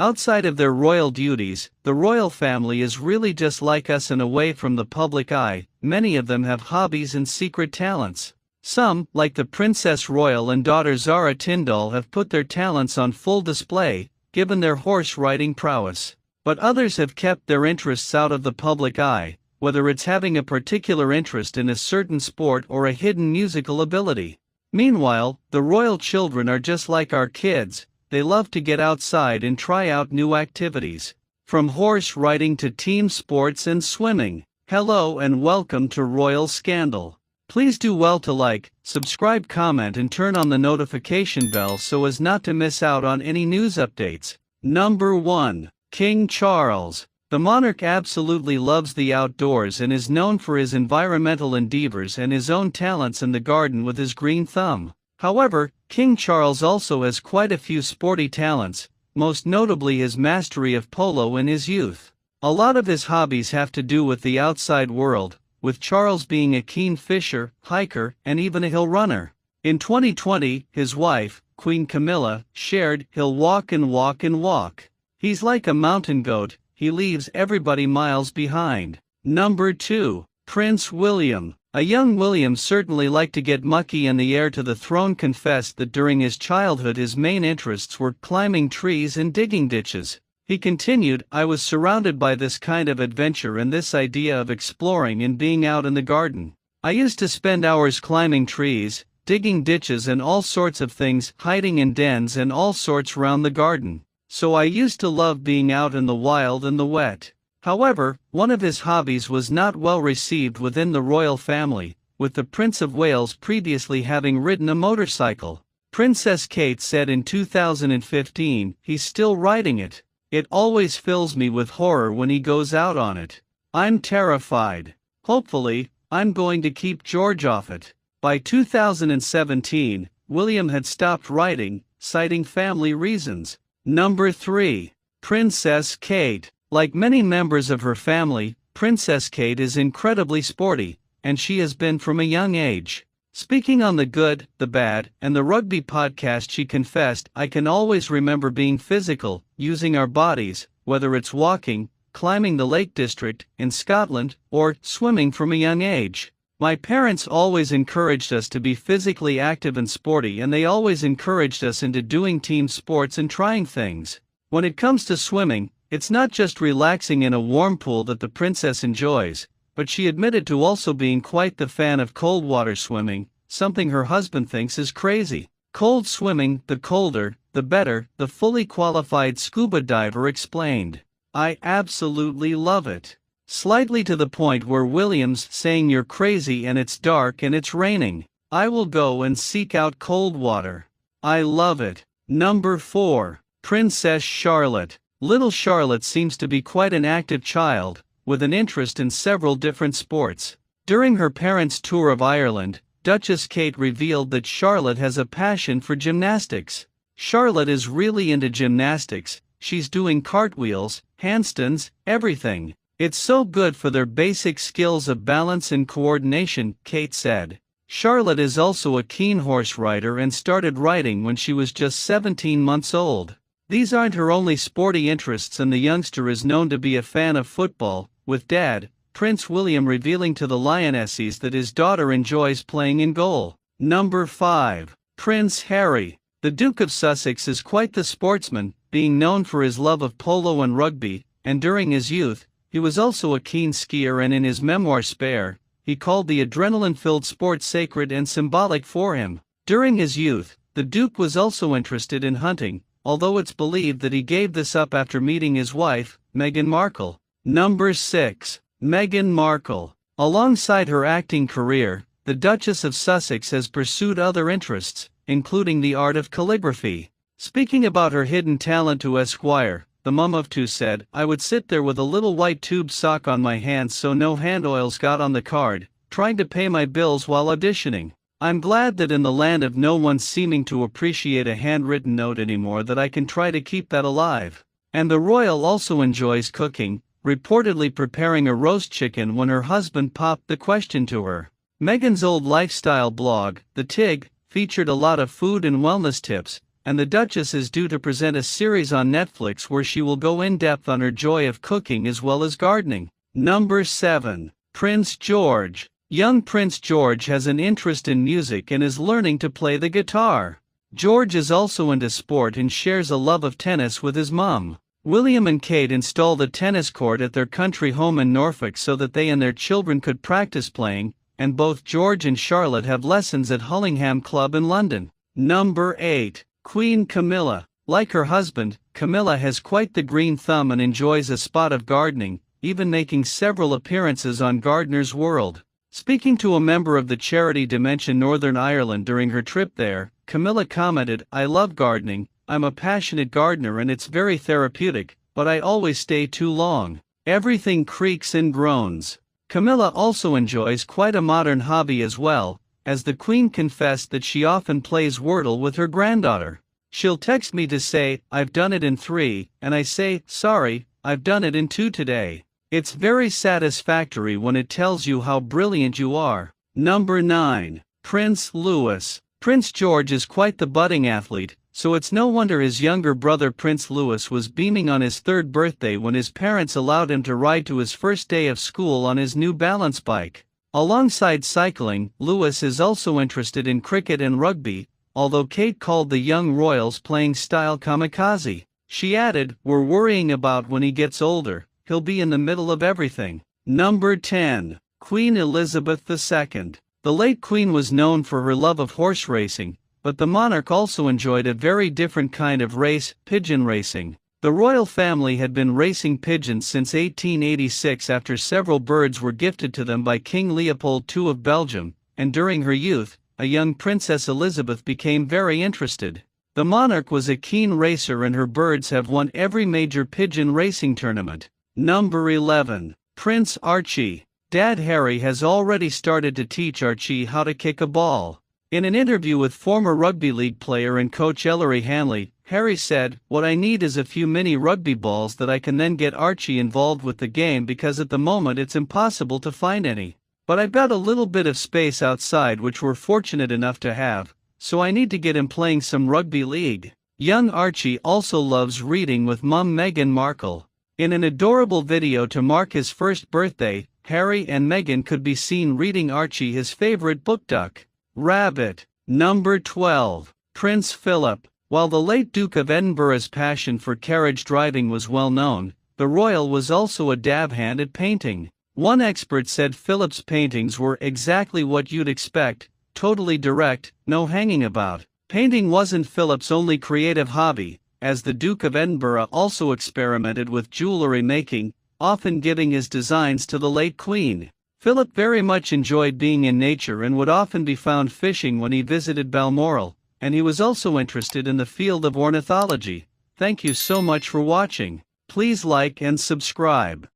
Outside of their royal duties, the royal family is really just like us and away from the public eye. Many of them have hobbies and secret talents. Some, like the Princess Royal and daughter Zara Tindall, have put their talents on full display, given their horse riding prowess. But others have kept their interests out of the public eye, whether it's having a particular interest in a certain sport or a hidden musical ability. Meanwhile, the royal children are just like our kids. They love to get outside and try out new activities. From horse riding to team sports and swimming. Hello and welcome to Royal Scandal. Please do well to like, subscribe, comment and turn on the notification bell so as not to miss out on any news updates. Number 1. King Charles. The monarch absolutely loves the outdoors and is known for his environmental endeavors and his own talents in the garden with his green thumb. However, King Charles also has quite a few sporty talents, most notably his mastery of polo in his youth. A lot of his hobbies have to do with the outside world, with Charles being a keen fisher, hiker, and even a hill runner. In 2020, his wife, Queen Camilla, shared, "He'll walk and walk and walk. He's like a mountain goat, he leaves everybody miles behind." Number 2. Prince William. A young William certainly liked to get mucky, and the heir to the throne confessed that during his childhood his main interests were climbing trees and digging ditches. He continued, "I was surrounded by this kind of adventure and this idea of exploring and being out in the garden. I used to spend hours climbing trees, digging ditches and all sorts of things, hiding in dens and all sorts round the garden. So I used to love being out in the wild and the wet." However, one of his hobbies was not well received within the royal family, with the Prince of Wales previously having ridden a motorcycle. Princess Kate said in 2015, "He's still riding it. It always fills me with horror when he goes out on it. I'm terrified. Hopefully, I'm going to keep George off it." By 2017, William had stopped riding, citing family reasons. Number 3. Princess Kate. Like many members of her family, Princess Kate is incredibly sporty, and she has been from a young age. Speaking on The Good, the Bad, and the Rugby podcast, she confessed, "I can always remember being physical, using our bodies, whether it's walking, climbing the Lake District in Scotland, or swimming from a young age. My parents always encouraged us to be physically active and sporty, and they always encouraged us into doing team sports and trying things. When it comes to swimming, it's not just relaxing in a warm pool that the princess enjoys," but she admitted to also being quite the fan of cold water swimming, something her husband thinks is crazy. "Cold swimming, the colder, the better," the fully qualified scuba diver explained. "I absolutely love it. Slightly to the point where William's saying you're crazy and it's dark and it's raining. I will go and seek out cold water. I love it." Number 4. Princess Charlotte. Little Charlotte seems to be quite an active child, with an interest in several different sports. During her parents' tour of Ireland, Duchess Kate revealed that Charlotte has a passion for gymnastics. Charlotte is really into gymnastics. She's doing cartwheels, handstands, everything. "It's so good for their basic skills of balance and coordination," Kate said. Charlotte is also a keen horse rider and started riding when she was just 17 months old. These aren't her only sporty interests, and the youngster is known to be a fan of football, with Dad, Prince William, revealing to the Lionesses that his daughter enjoys playing in goal. Number 5. Prince Harry. The Duke of Sussex is quite the sportsman, being known for his love of polo and rugby, and during his youth, he was also a keen skier, and in his memoir Spare, he called the adrenaline-filled sport sacred and symbolic for him. During his youth, the Duke was also interested in hunting, although it's believed that he gave this up after meeting his wife, Meghan Markle. Number 6. Meghan Markle. Alongside her acting career, the Duchess of Sussex has pursued other interests, including the art of calligraphy. Speaking about her hidden talent to Esquire, the mum of two said, "I would sit there with a little white tube sock on my hands so no hand oils got on the card, trying to pay my bills while auditioning. I'm glad that in the land of no one seeming to appreciate a handwritten note anymore, that I can try to keep that alive." And the royal also enjoys cooking, reportedly preparing a roast chicken when her husband popped the question to her. Meghan's old lifestyle blog, The Tig, featured a lot of food and wellness tips, and the Duchess is due to present a series on Netflix where she will go in depth on her joy of cooking as well as gardening. Number 7. Prince George. Young Prince George has an interest in music and is learning to play the guitar. George is also into sport and shares a love of tennis with his mum. William and Kate installed a tennis court at their country home in Norfolk so that they and their children could practice playing, and both George and Charlotte have lessons at Hullingham Club in London. Number 8. Queen Camilla. Like her husband, Camilla has quite the green thumb and enjoys a spot of gardening, even making several appearances on Gardener's World. Speaking to a member of the charity Dimension Northern Ireland during her trip there, Camilla commented, "I love gardening, I'm a passionate gardener and it's very therapeutic, but I always stay too long. Everything creaks and groans." Camilla also enjoys quite a modern hobby as well, as the Queen confessed that she often plays Wordle with her granddaughter. She'll text me to say, "I've done it in 3, and I say, "Sorry, I've done it in 2 today." It's very satisfactory when it tells you how brilliant you are. Number 9. Prince Louis. Prince George is quite the budding athlete, so it's no wonder his younger brother Prince Louis was beaming on his 3rd birthday when his parents allowed him to ride to his first day of school on his new balance bike. Alongside cycling, Louis is also interested in cricket and rugby, although Kate called the young royals playing style kamikaze. She added, "We're worrying about when he gets older. He'll be in the middle of everything." Number 10. Queen Elizabeth II. The late Queen was known for her love of horse racing, but the monarch also enjoyed a very different kind of race, pigeon racing. The royal family had been racing pigeons since 1886 after several birds were gifted to them by King Leopold II of Belgium, and during her youth, a young Princess Elizabeth became very interested. The monarch was a keen racer and her birds have won every major pigeon racing tournament. Number 11. Prince Archie. Dad Harry has already started to teach Archie how to kick a ball. In an interview with former rugby league player and coach Ellery Hanley, Harry said, "What I need is a few mini rugby balls that I can then get Archie involved with the game because at the moment it's impossible to find any. But I've got a little bit of space outside which we're fortunate enough to have, so I need to get him playing some rugby league." Young Archie also loves reading with mum Meghan Markle. In an adorable video to mark his 1st birthday, Harry and Meghan could be seen reading Archie his favorite book Duck, Rabbit. Number 12. Prince Philip. While the late Duke of Edinburgh's passion for carriage driving was well known, the royal was also a dab hand at painting. One expert said Philip's paintings were exactly what you'd expect, totally direct, no hanging about. Painting wasn't Philip's only creative hobby, as the Duke of Edinburgh also experimented with jewelry making, often giving his designs to the late Queen. Philip very much enjoyed being in nature and would often be found fishing when he visited Balmoral, and he was also interested in the field of ornithology. Thank you so much for watching. Please like and subscribe.